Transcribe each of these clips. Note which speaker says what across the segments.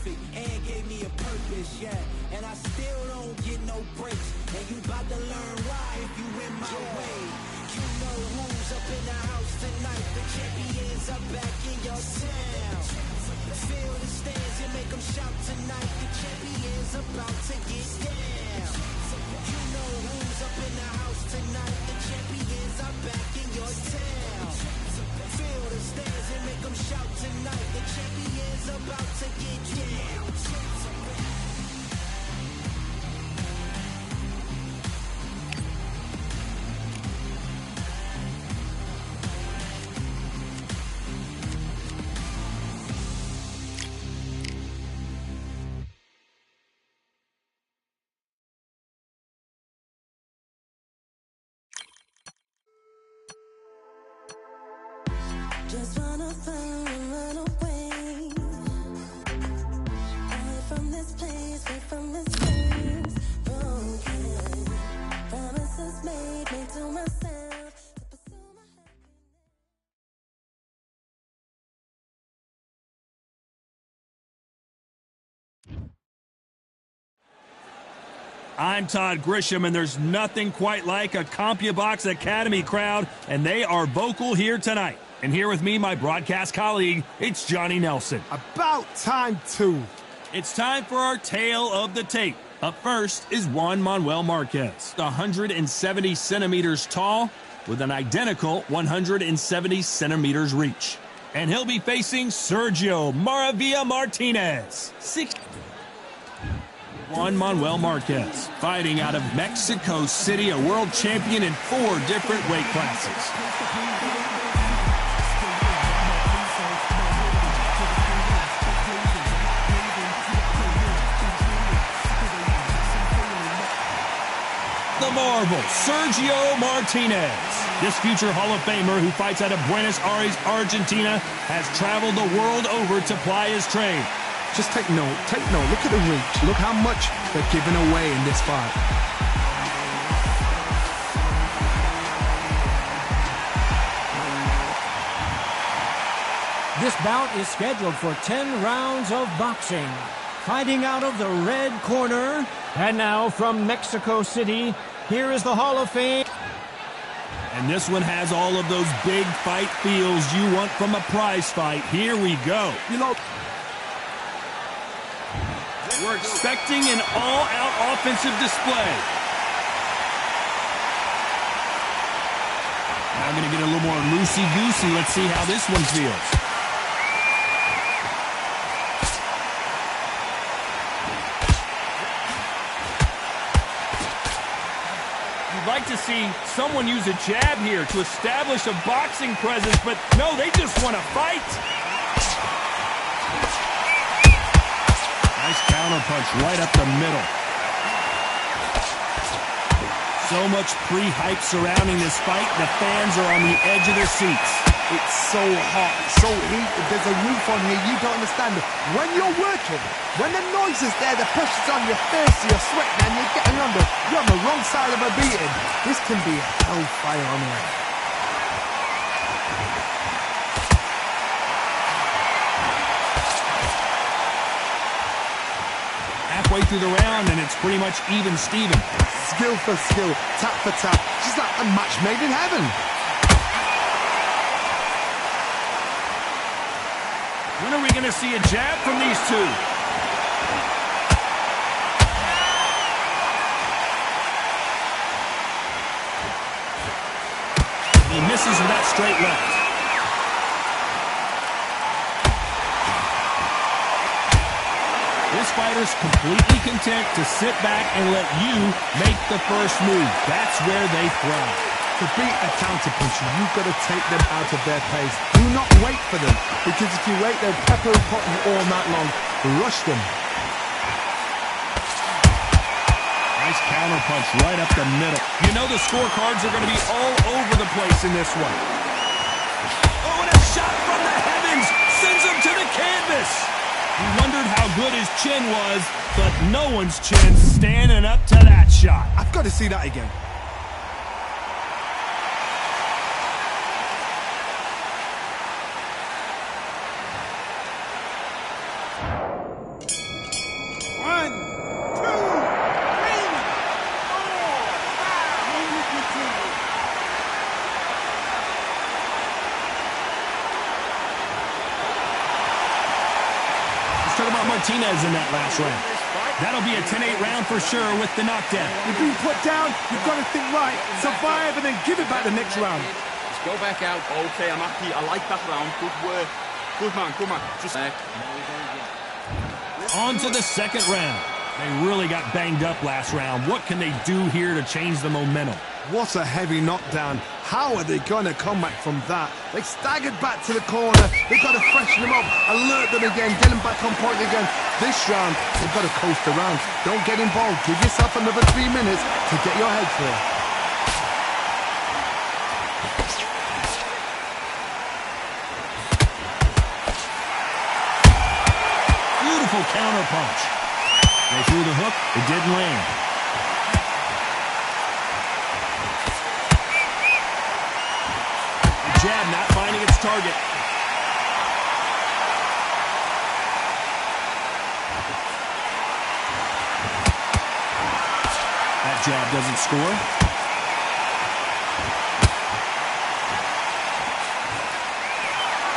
Speaker 1: perfect and gave me a purpose, yeah. And I still don't get no breaks. And you about to learn why if you in my way. You know who's up in the house tonight. The champions are back in your town. Feel the stands and make them shout tonight. The champions about to get down. You know who's up in the house tonight. The champions are back in your town. Feel the stands and make them shout tonight. The champions about to get down.
Speaker 2: Just wanna find and run away. Away from this place, away from this place. Broken promises made me to myself to pursue my happiness.
Speaker 3: I'm Todd Grisham, and there's nothing quite like a CompuBox Academy crowd, and they are vocal here tonight. And here with me, my broadcast colleague, it's Johnny Nelson.
Speaker 4: About time, too.
Speaker 3: It's time for our tale of the tape. Up first is Juan Manuel Marquez, 170 centimeters tall with an identical 170 centimeters reach. And he'll be facing Sergio Maravilla Martinez, Juan Manuel Marquez, fighting out of Mexico City, a world champion in 4 different weight classes. The marvel, Sergio Martinez. This future Hall of Famer who fights out of Buenos Aires, Argentina, has traveled the world over to ply his trade.
Speaker 4: Just take note. Look at the reach. Look how much they're giving away in this fight.
Speaker 5: This bout is scheduled for 10 rounds of boxing. Fighting out of the red corner, and now from Mexico City, here is the Hall of Fame.
Speaker 3: And this one has all of those big fight feels you want from a prize fight. Here we go.
Speaker 4: You know,
Speaker 3: we're expecting an all-out offensive display. Now I'm going to get a little more loosey-goosey. Let's see how this one feels. Like to see someone use a jab here to establish a boxing presence, but no, they just want to fight. Nice counter punch right up the middle. So much pre-hype surrounding this fight, the fans are on the edge of their seats.
Speaker 4: it's so hot, so heated. There's a roof on here. You don't understand it. When you're working, when the noise is there, the pressure's on your face, you're sweating and you're getting under. You're on the wrong side of a beating. This can be hellfire on here.
Speaker 3: Halfway through the round, and it's pretty much even Steven.
Speaker 4: Skill for skill, tap for tap. She's like a match made in heaven.
Speaker 3: When are we going to see a jab from these two? He misses with that straight left. This fighter's completely content to sit back and let you make the first move. That's where they thrive.
Speaker 4: To beat a counter-puncher, you've got to take them out of their pace. Do not wait for them, because if you wait, they'll pepper and pot you all night long. Rush them.
Speaker 3: Nice counter punch right up the middle. You know the scorecards are going to be all over the place in this one. Oh, and a shot from the heavens sends him to the canvas. We wondered how good his chin was, but no one's chin's standing up to that shot.
Speaker 4: I've got to see that again.
Speaker 3: about Martinez in that last round? That'll be a 10-8 round for sure with the knockdown.
Speaker 4: You've been put down, you've got to think right, survive, and then give it back the next round.
Speaker 6: Let's go back out. Okay, I'm happy. I like that round. Good work. Good man, good man. Just
Speaker 3: on to the second round. They really got banged up last round. What can they do here to change the momentum?
Speaker 4: What a heavy knockdown. How are they going to come back from that? They staggered back to the corner. They've got to freshen them up, alert them again, get them back on point again. This round, they've got to coast around. Don't get involved. Give yourself another 3 minutes to get your head clear.
Speaker 3: Beautiful counter punch. They threw the hook. It didn't land. The jab not finding its target. That jab doesn't score.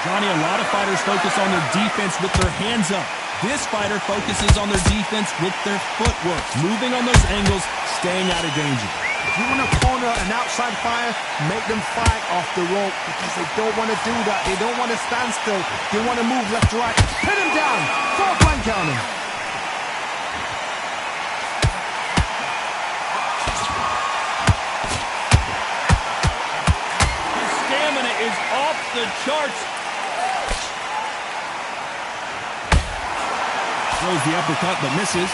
Speaker 3: Johnny, a lot of fighters focus on their defense with their hands up. This fighter focuses on their defense with their footwork, moving on those angles, staying out of danger.
Speaker 4: If you want to corner an outside fire, make them fight off the rope because they don't want to do that. They don't want to stand still. They want to move left to right. Pin them down. Throw a blank on them.
Speaker 3: His stamina is off the charts. Throws the uppercut, but misses.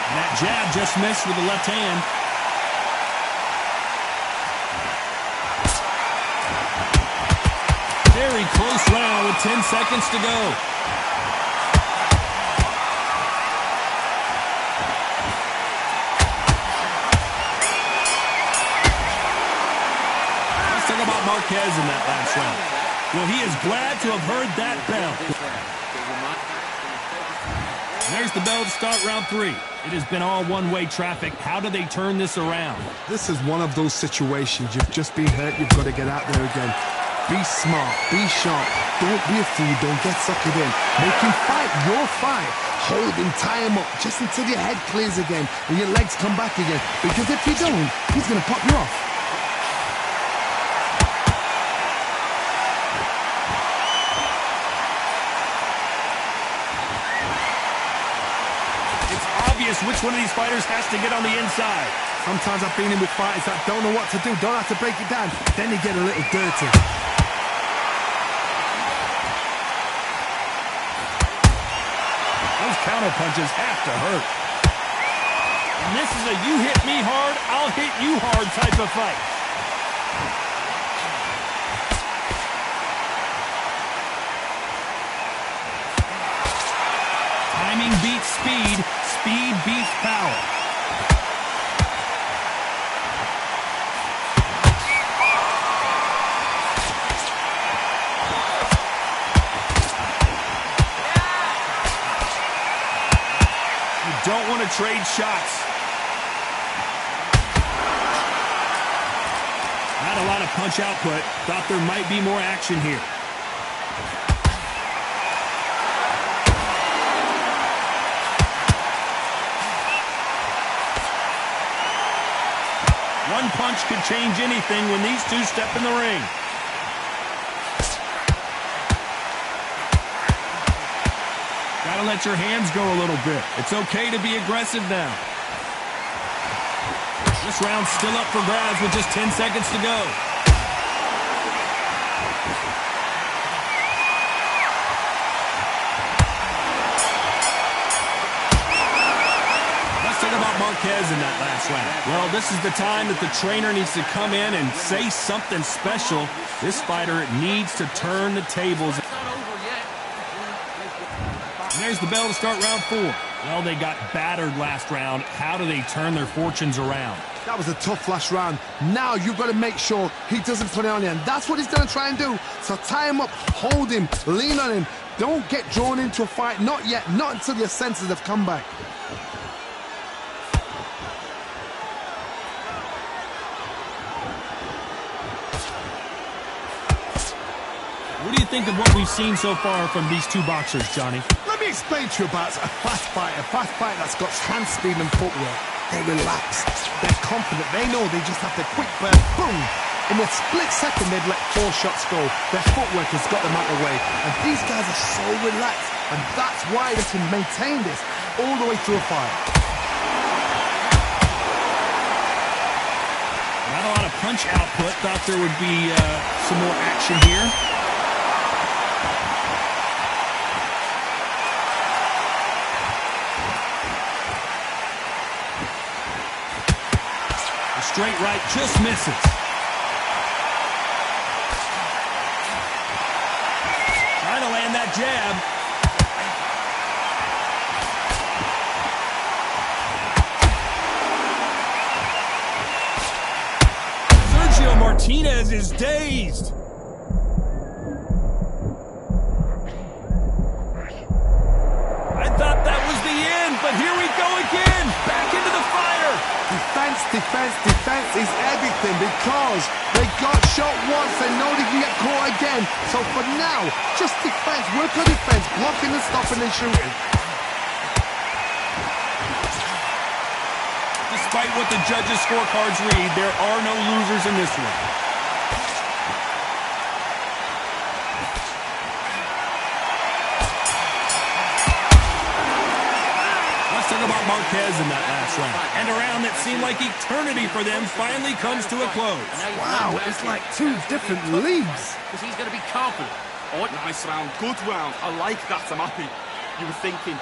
Speaker 3: And that jab just missed with the left hand. Very close round with 10 seconds to go. Marquez in that last round. Well, he is glad to have heard that bell. There's the bell to start round 3. It has been all one-way traffic. How do they turn this around?
Speaker 4: This is one of those situations. You've just been hurt. You've got to get out there again. Be smart. Be sharp. Don't be a fool. Don't get suckered in. Make him fight your fight. Hold him, tie him up, just until your head clears again and your legs come back again. Because if you don't, he's going to pop you off.
Speaker 3: Which one of these fighters has to get on the inside?
Speaker 4: Sometimes I've been in with fighters that don't know what to do, don't have to break it down. Then they get a little dirty.
Speaker 3: Those counter punches have to hurt. And this is a you hit me hard, I'll hit you hard type of fight. Timing beats speed. Speed beats power. You don't want to trade shots. Not a lot of punch output. Thought there might be more action here. One punch could change anything when these two step in the ring. Gotta let your hands go a little bit. It's okay to be aggressive now. This round's still up for grabs with just 10 seconds to go. Marquez in that last round. Well, this is the time that the trainer needs to come in and say something special. This fighter needs to turn the tables. And there's the bell to start round 4. Well, they got battered last round. How do they turn their fortunes around?
Speaker 4: That was a tough last round. Now you've got to make sure he doesn't put it on you, and that's what he's going to try and do. So tie him up, hold him, lean on him. Don't get drawn into a fight. Not yet. Not until your senses have come back.
Speaker 3: What do you think of what we've seen so far from these two boxers, Johnny?
Speaker 4: Let me explain to you about a fast fighter that's got hand speed and footwork. They're relaxed, they're confident, they know they just have to quick burn, boom! In a split second, they'd let 4 shots go. Their footwork has got them out of the way. And these guys are so relaxed, and that's why they can maintain this all the way through a fight.
Speaker 3: Not a lot of punch output. Thought there would be some more action here. The straight right just misses. Trying to land that jab. Martinez is dazed. I thought that was the end, but here we go again. Back into the fire.
Speaker 4: Defense is everything because they got shot once and know they can get caught again. So for now, just defense, work on defense, blocking and stopping and shooting.
Speaker 3: Despite what the judges' scorecards read, there are no losers in this one. Let's talk about Marquez in that last round. And a round that seemed like eternity for them finally comes to a close.
Speaker 4: Wow, it's like 2 different leagues.
Speaker 6: Because he's going to be confident. Oh, nice round. Good round. I like that, I'm happy. You were thinking,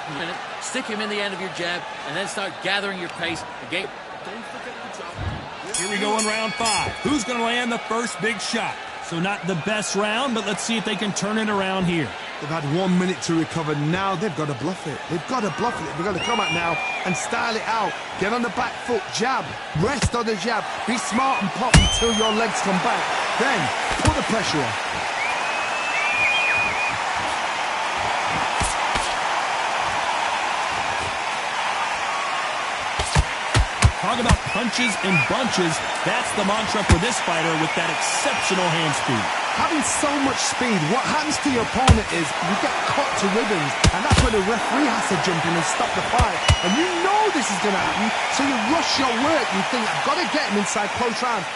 Speaker 7: stick him in the end of your jab, and then start gathering your pace. Again,
Speaker 6: don't forget the jab.
Speaker 3: Here we go in round 5. Who's going to land the first big shot? So not the best round, but let's see if they can turn it around here.
Speaker 4: They've had 1 minute to recover. Now they've got to bluff it. They've got to bluff it. They've got to come out now and style it out. Get on the back foot, jab, rest on the jab. Be smart and pop until your legs come back. Then put the pressure on.
Speaker 3: Talk about punches and bunches. That's the mantra for this fighter with that exceptional hand speed.
Speaker 4: Having so much speed, what happens to your opponent is you get cut to ribbons, and that's where the referee has to jump in and stop the fight. And you know this is going to happen, so you rush your work. You think, I've got to get him inside close round.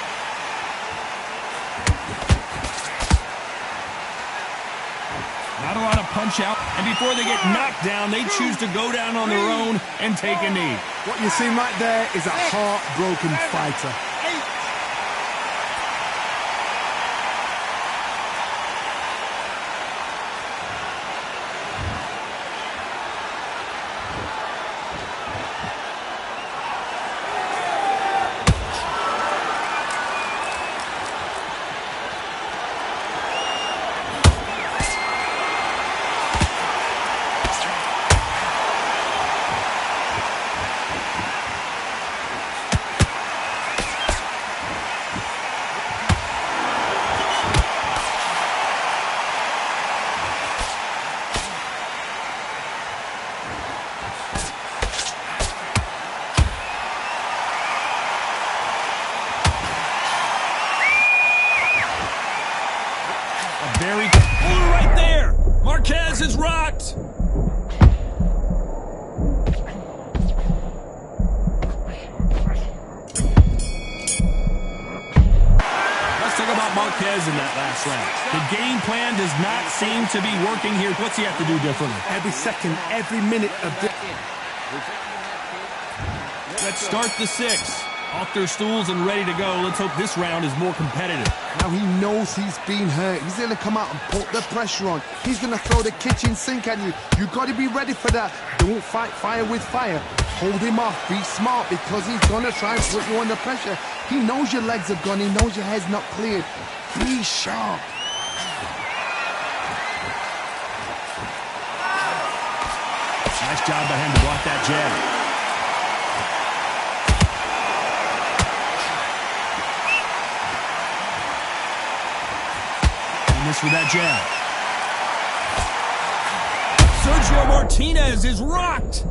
Speaker 3: Not a lot of punch out, and before they get knocked down, they choose to go down on their own and take a knee.
Speaker 4: What you're seeing right there is a heartbroken fighter.
Speaker 3: Very good. Oh, right there. Marquez is rocked. Let's talk about Marquez in that last round. The game plan does not seem to be working here. What's he have to do differently?
Speaker 4: Every second, every minute of the...
Speaker 3: Let's start the 6. Off their stools and ready to go. Let's hope this round is more competitive.
Speaker 4: Now he knows he's been hurt. He's going to come out and put the pressure on. He's going to throw the kitchen sink at you. You've got to be ready for that. Don't fight fire with fire. Hold him off. Be smart because he's going to try and put you under pressure. He knows your legs have gone. He knows your head's not cleared. Be sharp.
Speaker 3: Nice job by him to block that jab. With that jab. Sergio Martinez is rocked.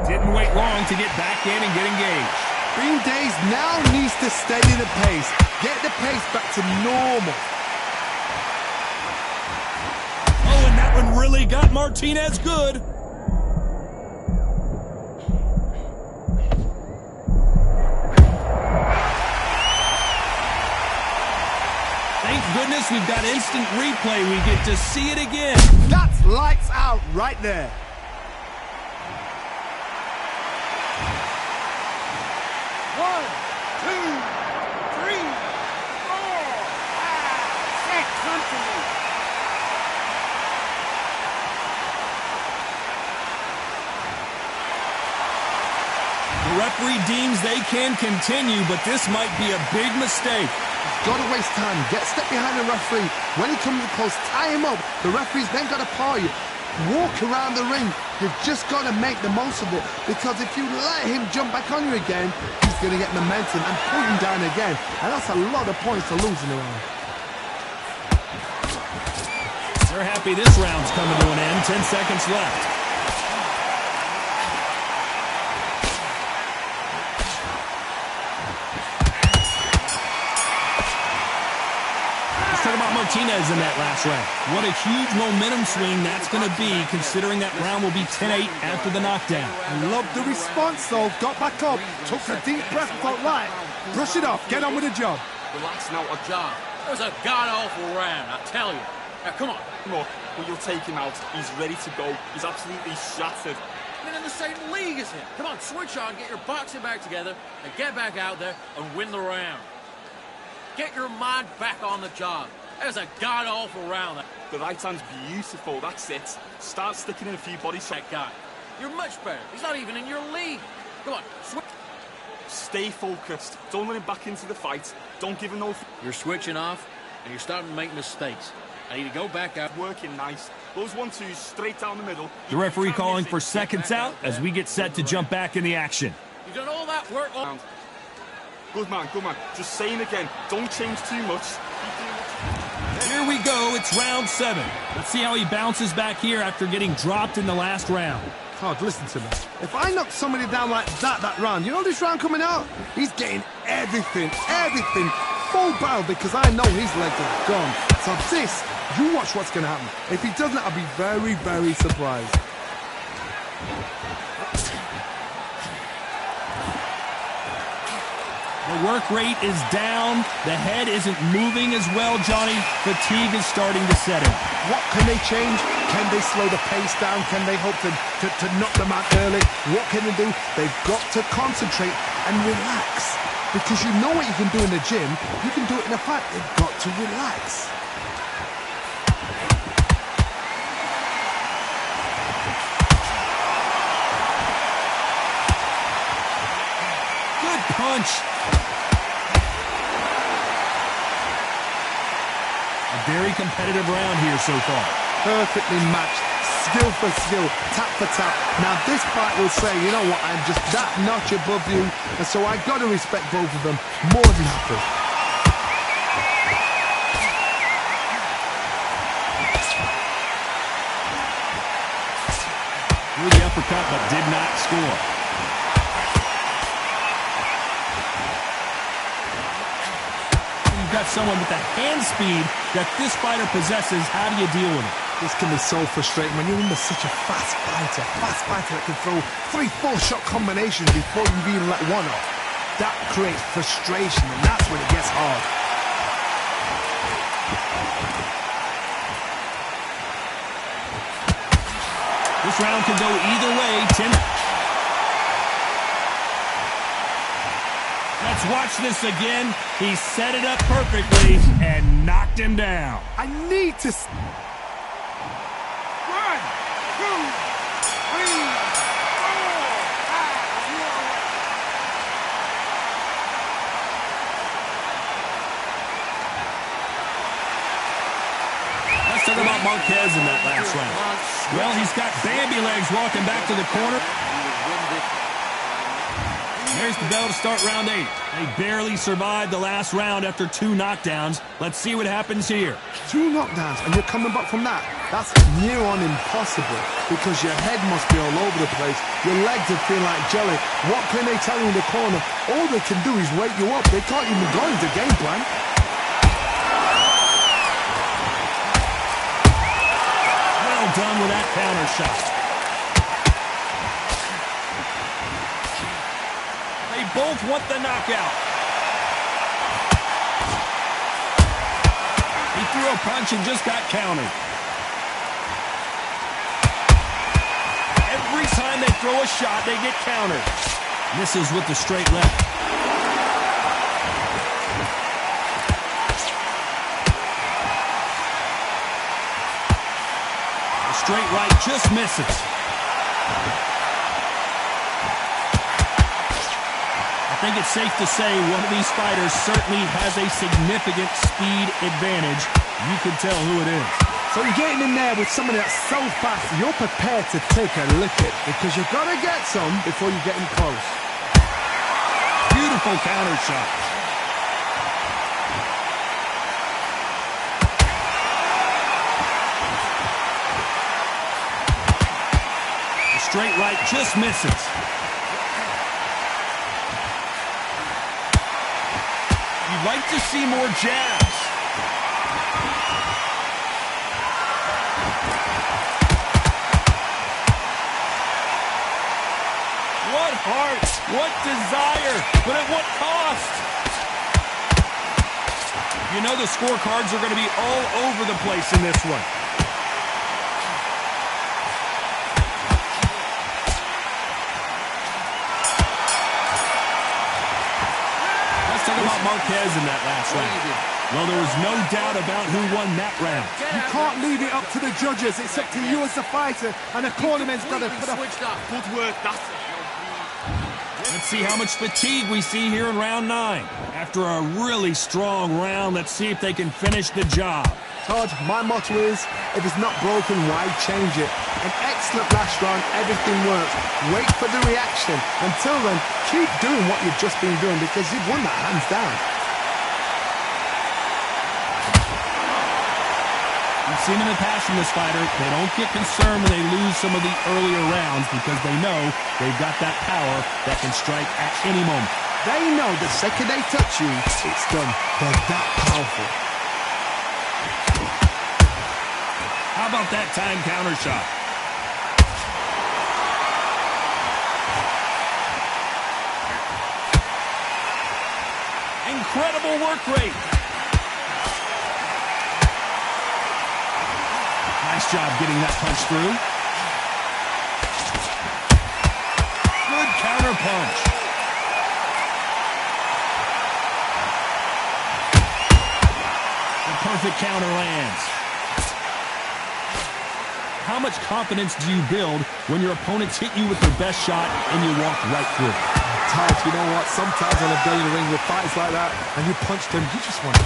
Speaker 3: Didn't wait long to get back in and get engaged.
Speaker 4: Bean Days now needs to steady the pace. Get the pace back to normal.
Speaker 3: Oh, and that one really got Martinez good. Thank goodness we've got instant replay. We get to see it again.
Speaker 4: That's lights out right there.
Speaker 8: One, two, three, four, five, six. Come to me.
Speaker 3: The referee deems they can continue, but this might be a big mistake.
Speaker 4: Gotta waste time. Get step behind the referee. When he comes close, tie him up. The referee's then gotta paw you. Walk around the ring. You've just gotta make the most of it. Because if you let him jump back on you again, he's gonna get momentum and pull you down again. And that's a lot of points to lose in a round.
Speaker 3: They're happy this round's coming to an end. 10 seconds left. Talk about Martinez in that last round. What a huge momentum swing that's going to be, considering that round will be 10-8 after the knockdown.
Speaker 4: I love the response, though. Got back up, took a deep breath, thought, right, brush it off, get on with the job.
Speaker 7: Relax now, a job. It was a god-awful round, I tell you. Now, come on.
Speaker 6: Look, well, you'll take him out. He's ready to go. He's absolutely shattered.
Speaker 7: Been in the same league as him. Come on, switch on, get your boxing back together, and get back out there and win the round. Get your mind back on the job. That was a god-awful round.
Speaker 6: The right hand's beautiful, that's it. Start sticking in a few body shots.
Speaker 7: That guy. You're much better. He's not even in your league. Come on, switch.
Speaker 6: Stay focused. Don't let him back into the fight. Don't give him no...
Speaker 7: You're switching off, and you're starting to make mistakes. I need to go back out.
Speaker 6: Working nice. Those 1-2s straight down the middle.
Speaker 3: The referee calling for seconds out as we get set to jump back in the action.
Speaker 7: You've done all that work on...
Speaker 6: Good man, good man. Just saying again, don't change too much.
Speaker 3: Here we go, it's round 7. Let's see how he bounces back here after getting dropped in the last round.
Speaker 4: Todd, listen to me. If I knock somebody down like that round, you know this round coming out? He's getting everything, full barrel, because I know his legs are gone. So this, you watch what's going to happen. If he doesn't, I'll be very, very surprised.
Speaker 3: The work rate is down. The head isn't moving as well, Johnny. Fatigue is starting to set in.
Speaker 4: What can they change? Can they slow the pace down? Can they hope to knock them out early? What can they do? They've got to concentrate and relax. Because you know what you can do in the gym. You can do it in a fight. They've got to relax.
Speaker 3: Good punch. A very competitive round here so far.
Speaker 4: Perfectly matched, skill for skill, tap for tap. Now this fight will say, you know what, I'm just that notch above you, and so I got to respect both of them more than happy.
Speaker 3: Threw the uppercut but did not score. You've got someone with the hand speed that this fighter possesses. How do you deal with it?
Speaker 4: This can be so frustrating when you're under such a fast fighter that can throw 3-4 shot combinations before you've even let one off. That creates frustration, and that's when it gets hard.
Speaker 3: This round could go either way. Let's watch this again. He set it up perfectly and knocked him down.
Speaker 4: I need to...
Speaker 8: 1, 2, 3, 4, 5.
Speaker 3: Let's talk about Marquez in that last round. Well, he's got Bambi legs walking back to the corner. There's the bell to start round 8. They barely survived the last round after 2 knockdowns. Let's see what happens here.
Speaker 4: 2 knockdowns, and you're coming back from that. That's near on impossible because your head must be all over the place. Your legs are feeling like jelly. What can they tell you in the corner? All they can do is wake you up. They can't even go into game plan.
Speaker 3: Well done with that counter shot. They both want the knockout. He threw a punch and just got countered. Every time they throw a shot, they get countered. Misses with the straight left. The straight right just misses. I think it's safe to say one of these fighters certainly has a significant speed advantage. You can tell who it is.
Speaker 4: So you're getting in there with somebody that's so fast, you're prepared to take a lick it because you've got to get some before you get in close.
Speaker 3: Beautiful counter shot. The straight right just misses. You'd like to see more jabs. What heart, what desire, but at what cost? You know the scorecards are going to be all over the place in this one. Let's talk about Marquez in that last round. Well, there was no doubt about who won that round.
Speaker 4: You can't leave it up to the judges. It's up to you as the fighter, and the cornerman's got to put up.
Speaker 6: Good work, that's it.
Speaker 3: Let's see how much fatigue we see here in round 9. After a really strong round, let's see if they can finish the job.
Speaker 4: Todd, my motto is, if it's not broken, why change it? An excellent last round, everything works. Wait for the reaction. Until then, keep doing what you've just been doing because you've won that hands down.
Speaker 3: We've seen in the past from this fighter, they don't get concerned when they lose some of the earlier rounds because they know they've got that power that can strike at any moment.
Speaker 4: They know the second they touch you, it's done. They're that powerful.
Speaker 3: How about that time counter shot? Incredible work rate. Nice job getting that punch through. Good counter punch. The perfect counter lands. How much confidence do you build when your opponents hit you with their best shot and you walk right through it?
Speaker 4: Todd, you know what? Sometimes on a day in the ring with fights like that, and you punch them, you just want to...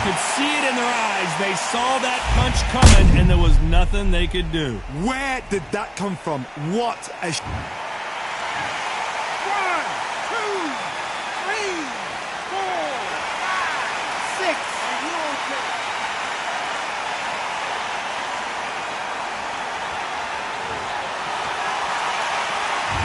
Speaker 3: Could see it in their eyes. They saw that punch coming, and there was nothing they could do.
Speaker 4: Where did that come from? What a...
Speaker 8: 1, 2, 3, 4, 5, 6, and you'll take.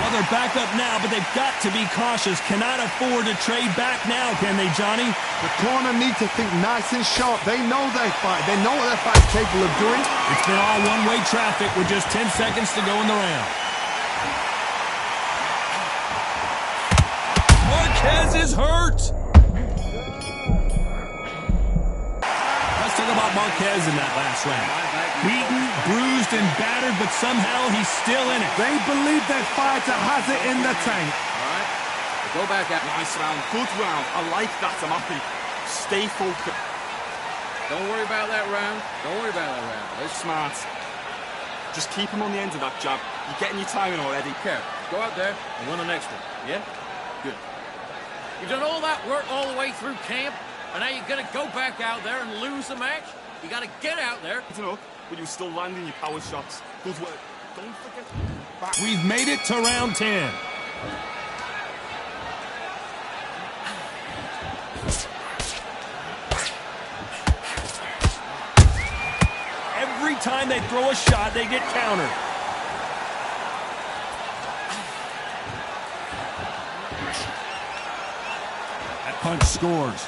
Speaker 3: Well, they're back up now, but they've got to be cautious. Cannot afford to trade back now, can they, Johnny?
Speaker 4: The corner need to think nice and sharp. They know their fight. They know what their fight's capable of doing.
Speaker 3: It's been all one-way traffic with just 10 seconds to go in the round. Marquez is hurt. Let's talk about Marquez in that last round. Beaten, bruised, and battered, but somehow he's still in it.
Speaker 4: They believe their fighter has it in the tank.
Speaker 7: All right, go back out.
Speaker 6: Nice round, good round. I like that, I'm happy. Stay focused.
Speaker 7: Don't worry about that round. Don't worry about that round.
Speaker 6: That's smart. Just keep him on the end of that jab. You're getting your timing already.
Speaker 7: Okay, go out there and win the next one. Yeah? Good. You've done all that work all the way through camp, and now you're going to go back out there and lose the match? You got to get out there.
Speaker 6: It's enough, but you're still landing your power shots. Good work. Don't forget.
Speaker 3: We've made it to round 10. time they throw a shot, they get countered. That punch scores.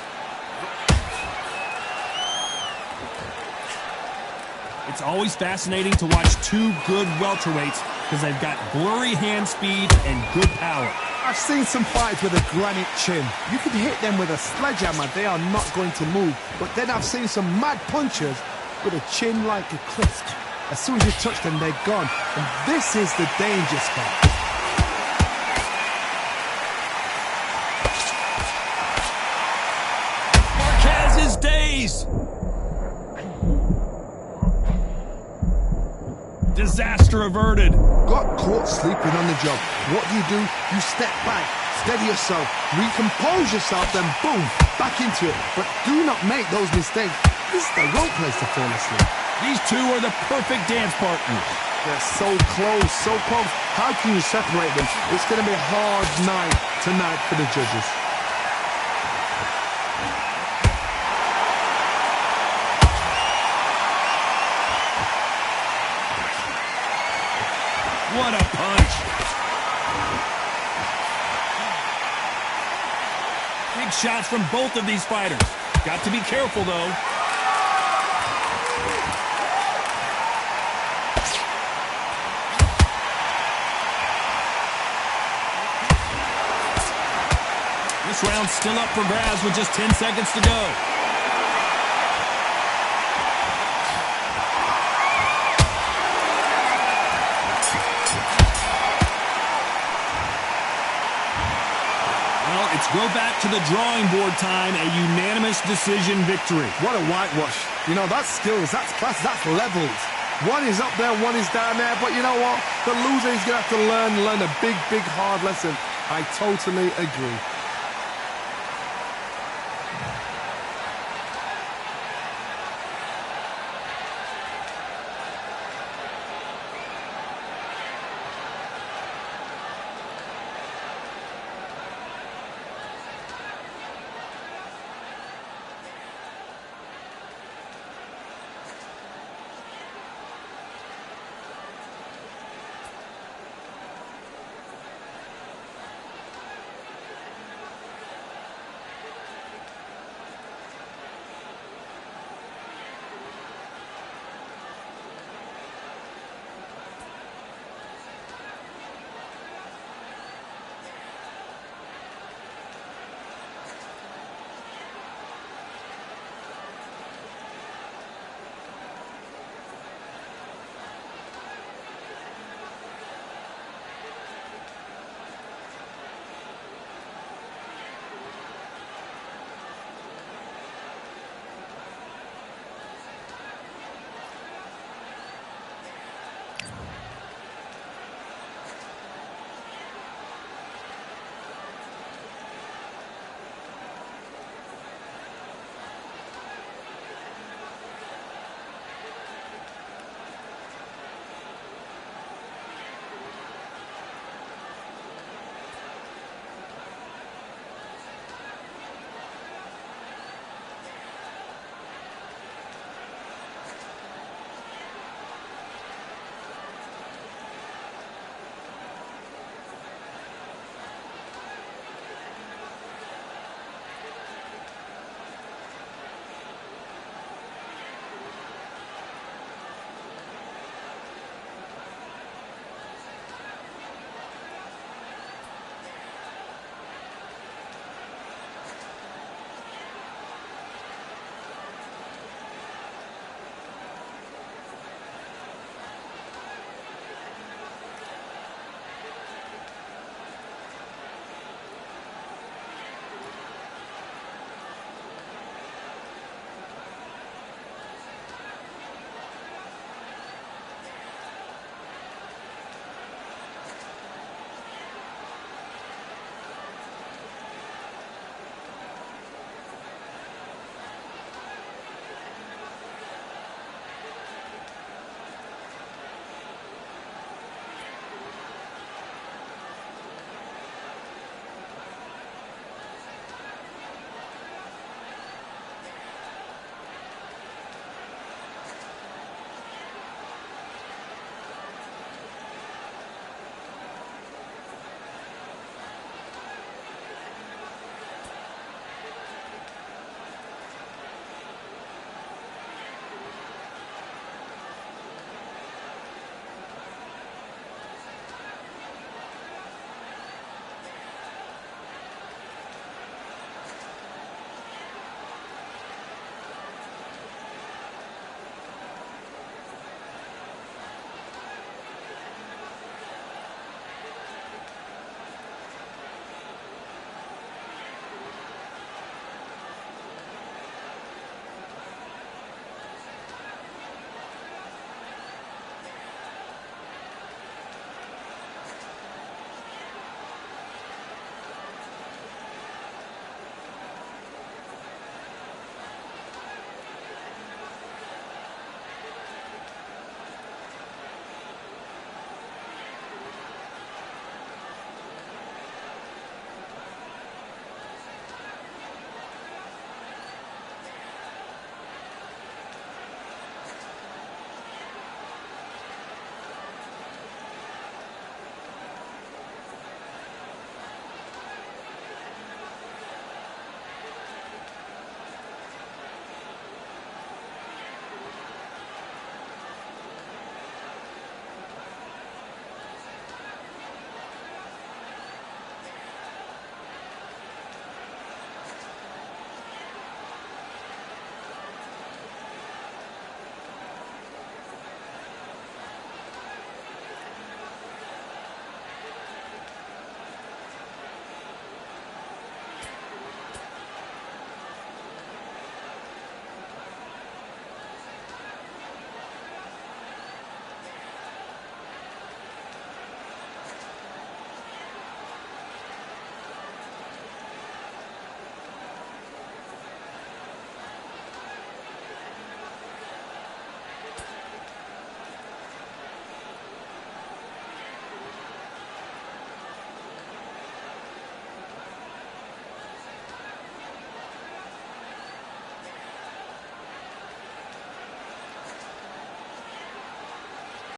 Speaker 3: It's always fascinating to watch two good welterweights because they've got blurry hand speed and good power.
Speaker 4: I've seen some fights with a granite chin. You could hit them with a sledgehammer, they are not going to move. But then I've seen some mad punchers with a chin like a crisp. As soon as you touch them, they're gone. And this is the danger spot.
Speaker 3: Marquez's days. Disaster averted.
Speaker 4: Got caught sleeping on the job. What do? You step back, steady yourself, recompose yourself, then boom, back into it. But do not make those mistakes. This is the wrong place to fall asleep.
Speaker 3: These two are the perfect dance partners.
Speaker 4: They're so close, so close. How can you separate them? It's going to be a hard night tonight for the judges.
Speaker 3: What a punch. Big shots from both of these fighters. Got to be careful, though. This round's still up for grabs with just 10 seconds to go. It's go back to the drawing board time, a unanimous decision victory.
Speaker 4: What a whitewash. You know, that's skills, that's class, that's levels. One is up there, one is down there, but you know what? The loser is going to have to learn a big, hard lesson. I totally agree.